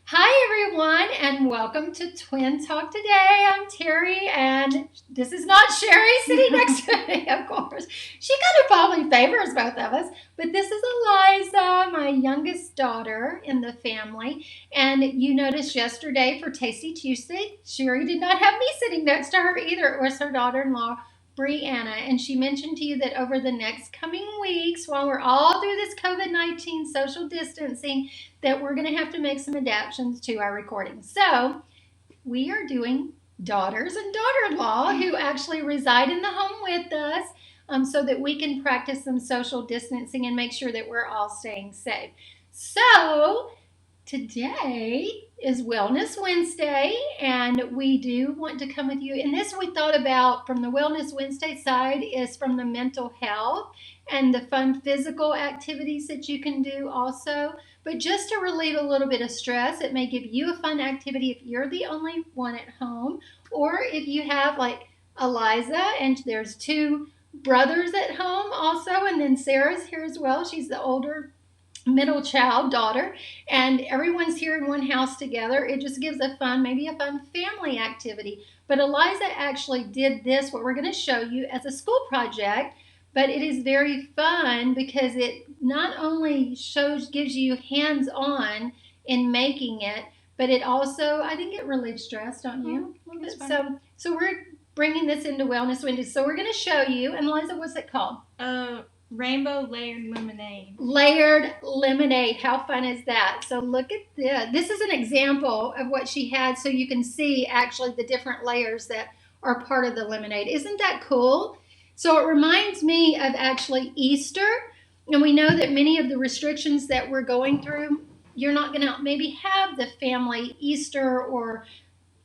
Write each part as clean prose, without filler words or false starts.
Hi, everyone, and welcome to Twin Talk today. I'm Terry, and this is not Sherry sitting next to me, of course. She kind of probably favors both of us, but this is Eliza, my youngest daughter in the family. And you noticed yesterday for Tasty Tuesday, Sherry did not have me sitting next to her either. It was her daughter in law, Brianna, and she mentioned to you that over the next coming weeks, while we're all through this COVID-19 social distancing, that we're going to have to make some adaptations to our recording. So we are doing daughters and daughter-in-law who actually reside in the home with us, so that we can practice some social distancing and make sure that we're all staying safe. So today is Wellness Wednesday, and we do want to come with you. And this we thought about from the Wellness Wednesday side is from the mental health and the fun physical activities that you can do also. But just to relieve a little bit of stress, it may give you a fun activity if you're the only one at home, or if you have like Eliza and there's two brothers at home also, and then Sarah's here as well. She's the older middle child daughter, and everyone's here in one house together. It just gives maybe a fun family activity. But Eliza actually did this, what we're going to show you, as a school project. But it is very fun because it not only gives you hands-on in making it, but it also, I think it relieves stress, don't you? A little bit. So we're bringing this into Wellness Wednesday. So we're going to show you, and Eliza, what's it called? Rainbow layered lemonade. Layered lemonade. How fun is that? So look at this. This is an example of what she had, so you can see actually the different layers that are part of the lemonade. Isn't that cool? So it reminds me of actually Easter. And we know that many of the restrictions that we're going through, you're not going to maybe have the family Easter or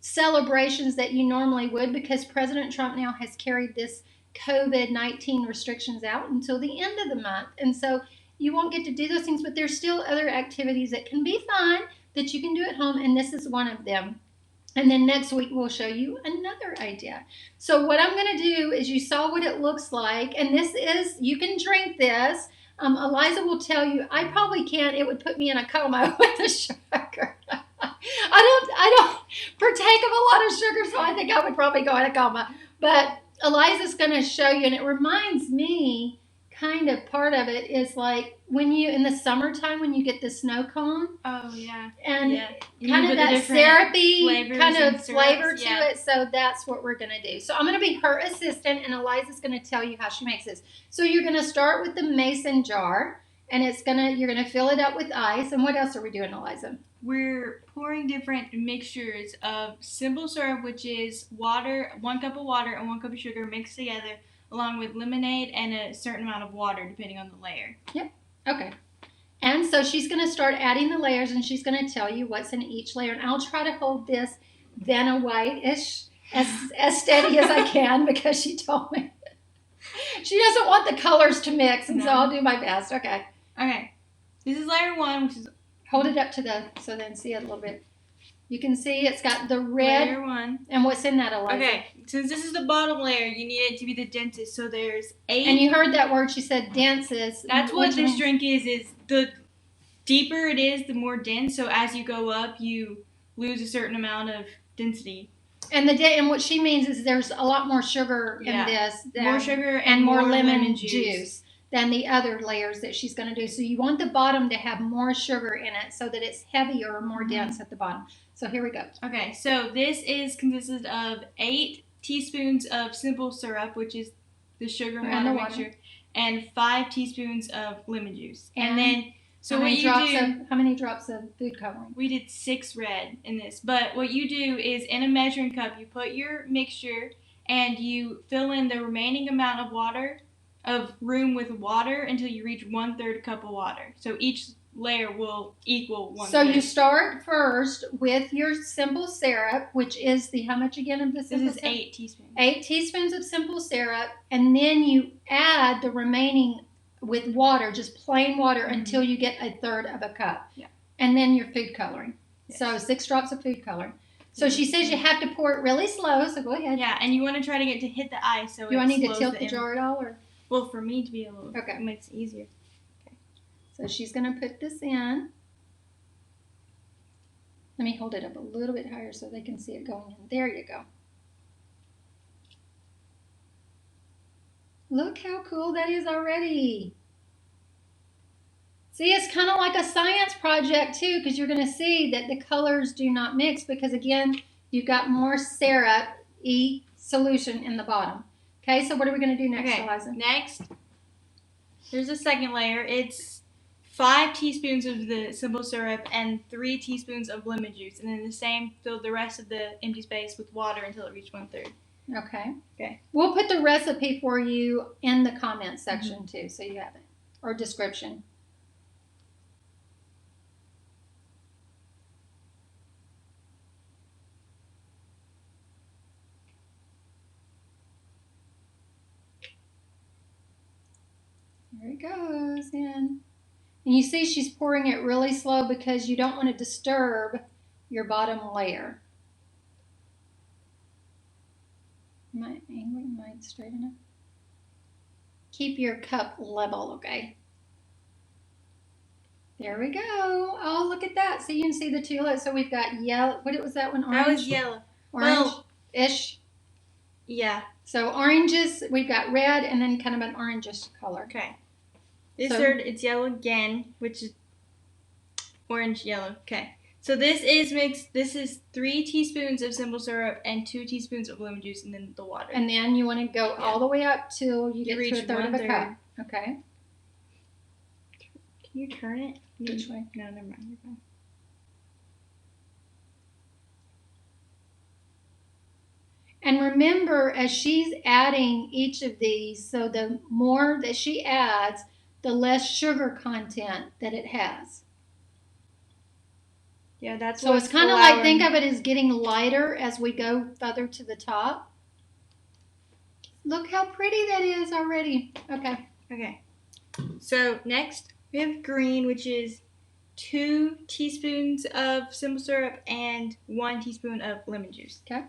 celebrations that you normally would, because President Trump now has carried this COVID-19 restrictions out until the end of the month. And so you won't get to do those things, but there's still other activities that can be fun that you can do at home, and this is one of them. And then next week we'll show you another idea. So what I'm going to do is, you saw what it looks like, and this is, you can drink this. Eliza will tell you, I probably can't. It would put me in a coma with the sugar. I don't partake of a lot of sugar, so I think I would probably go in a coma. But Eliza's going to show you, and it reminds me, kind of part of it is like when you, in the summertime, when you get the snow cone. Oh, yeah. And kind of that syrupy kind of flavor to it. So that's what we're going to do. So I'm going to be her assistant, and Eliza's going to tell you how she makes this. So you're going to start with the mason jar, and you're going to fill it up with ice. And what else are we doing, Eliza? We're pouring different mixtures of simple syrup, which is water, 1 cup of water and 1 cup of sugar mixed together, along with lemonade and a certain amount of water, depending on the layer. Yep. Okay. And so she's going to start adding the layers, and she's going to tell you what's in each layer. And I'll try to hold this Vanna White-ish as steady as I can, because she told me she doesn't want the colors to mix, and so I'll do my best. Okay. Okay. This is layer 1, which is... Hold it up so then see it a little bit. You can see it's got the red. Layer 1. And what's in that, Eliza? Okay. Since this is the bottom layer, you need it to be the densest. So there's 8. And you heard that word. She said densest. That's what this drink is the deeper it is, the more dense. So as you go up, you lose a certain amount of density. And what she means is there's a lot more sugar in this. More sugar and more lemon juice than the other layers that she's going to do. So you want the bottom to have more sugar in it so that it's heavier or more dense at the bottom. So here we go. Okay, so this consisted of 8 teaspoons of simple syrup, which is the sugar and water mixture, and 5 teaspoons of lemon juice. And then, so how many drops of food coloring? We did 6 red in this. But what you do is, in a measuring cup, you put your mixture and you fill in the remaining amount of room with water until you reach 1/3 cup of water. So each layer will equal 1/3. So you start first with your simple syrup, which is how much again of the simple syrup? This is 8 teaspoons. 8 teaspoons of simple syrup, and then you add the remaining with water, just plain water, until you get 1/3 of a cup. Yeah. And then your food coloring. Yes. So 6 drops of food coloring. So she says you have to pour it really slow, so go ahead. Yeah, and you want to try to get to hit the ice. So do I need to tilt the jar at all? Or? Well, for me to be able to, okay. It makes it easier. Okay. So she's going to put this in. Let me hold it up a little bit higher so they can see it going in. There you go. Look how cool that is already. See, it's kind of like a science project too, because you're going to see that the colors do not mix because, again, you've got more syrup-y solution in the bottom. Okay, so what are we going to do next, Eliza? Next, there's a second layer. It's 5 teaspoons of the simple syrup and 3 teaspoons of lemon juice. And then the same, fill the rest of the empty space with water until it reaches 1/3. Okay. We'll put the recipe for you in the comment section too, so you have it, or description. There it goes in. And you see she's pouring it really slow because you don't want to disturb your bottom layer. Am I angry? Am I straight enough? Keep your cup level, okay? There we go. Oh, look at that. So you can see the tulip. So we've got yellow. What was that one? Orange? That was yellow. Orange-ish? Yeah. So oranges, we've got red and then kind of an orangish color. Okay. This third, it's yellow again, which is orange, yellow. Okay. So this is mixed. This is 3 teaspoons of simple syrup and 2 teaspoons of lemon juice, and then the water. And then you want to go all the way up till you get to a third of a cup. Okay. Can you turn it? Which way? No, never mind. You're fine. And remember, as she's adding each of these, so the more that she adds, the less sugar content that it has. Yeah, that's so it's kind of like, think of it as getting lighter as we go further to the top. Look how pretty that is already. Okay. So next we have green, which is 2 teaspoons of simple syrup and 1 teaspoon of lemon juice. Okay.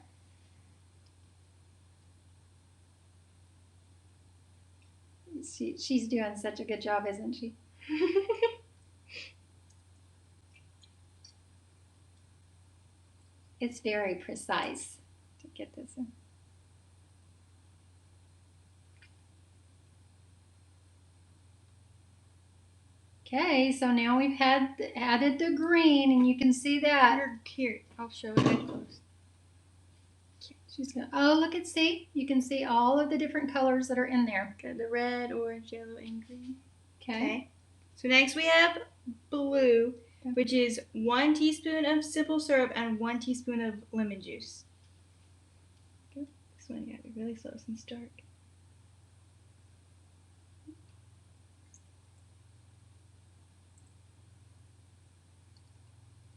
She's doing such a good job, isn't she? It's very precise to get this in. Okay, so now we've added the green, and you can see that. Here, I'll show it up close. She's gonna. Oh, look at see. You can see all of the different colors that are in there. Got the red, orange, yellow, and green. Okay. So next we have blue, which is 1 teaspoon of simple syrup and 1 teaspoon of lemon juice. This one got to be really slow since it's dark.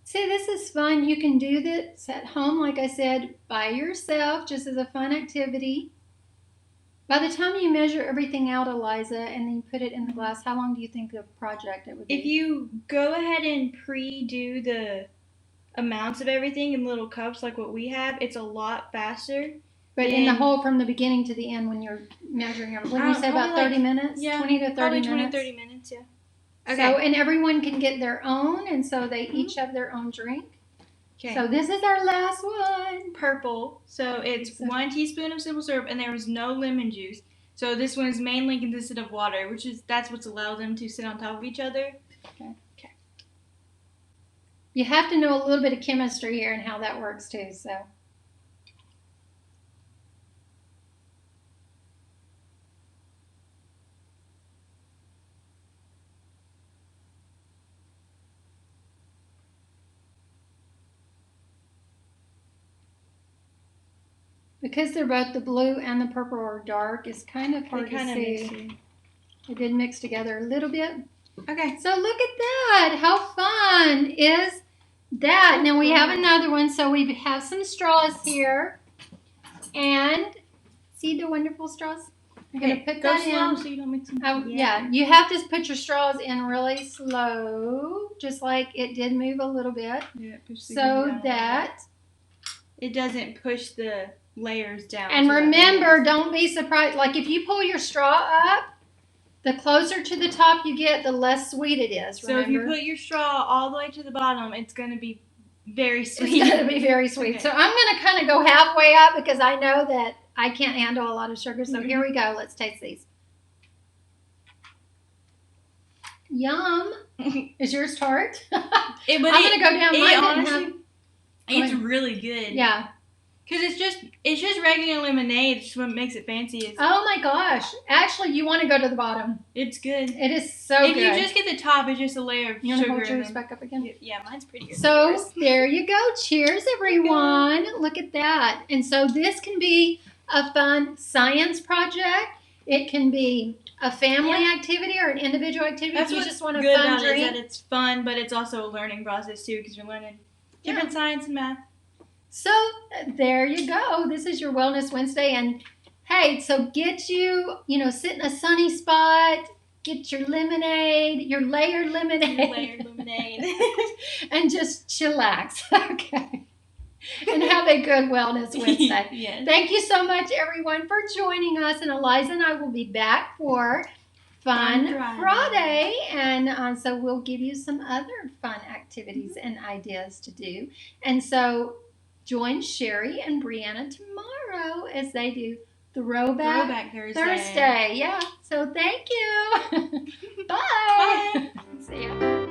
See, this is fun. You can do this at home, like I said, by yourself, just as a fun activity. By the time you measure everything out, Eliza, and then you put it in the glass, how long do you think the project it would be? If you go ahead and pre-do the amounts of everything in little cups like what we have, it's a lot faster. But in the whole, from the beginning to the end, when you're measuring everything, what do you say, about 30 minutes? Yeah, 20 to 30 probably minutes? 20 to 30 minutes, yeah. Okay. So, and everyone can get their own, and so they each have their own drink. Okay. So this is our last one. Purple. So it's 1 teaspoon of simple syrup, and there was no lemon juice. So this one is mainly consisted of water, that's what's allowed them to sit on top of each other. Okay. You have to know a little bit of chemistry here and how that works too. So. Because they're both the blue and the purple are dark, it's kind of hard to see. They did mix together a little bit. Okay. So look at that. How fun is that? Now we have another one. So we have some straws here. And see the wonderful straws? I'm going to put that in. So you don't mix them. Yeah, you have to put your straws in really slow, just like it did move a little bit. Yeah, so that it doesn't push the layers down. And remember, don't be surprised. Like if you pull your straw up, the closer to the top you get, the less sweet it is. So if you put your straw all the way to the bottom, it's going to be very sweet. It's going to be very sweet. Okay. So I'm going to kind of go halfway up because I know that I can't handle a lot of sugar. So here we go. Let's taste these. Yum. Is yours tart? I'm going to go down. It's really good. Yeah. Because it's just regular lemonade. It's what makes it fancy. Oh my gosh. Actually, you want to go to the bottom. It's good. It is so if good. If you just get the top, it's just a layer of you want sugar. to hold yours back up again? Yeah, mine's pretty good. So there you go. Cheers, everyone. Look at that. And so this can be a fun science project. It can be a family activity or an individual activity. That's if you what's just want a good fun about drink. it, is that it's fun, but it's also a learning process too, because you're learning different science and math. So there you go. This is your Wellness Wednesday. And hey, so get you, sit in a sunny spot, get your lemonade, your layered lemonade. And just chillax. Okay. And have a good Wellness Wednesday. Yes. Thank you so much, everyone, for joining us. And Eliza and I will be back for Fun Friday. And so we'll give you some other fun activities and ideas to do. And so join Sherry and Brianna tomorrow as they do Throwback Thursday. Yeah. So thank you. Bye. Bye. See ya.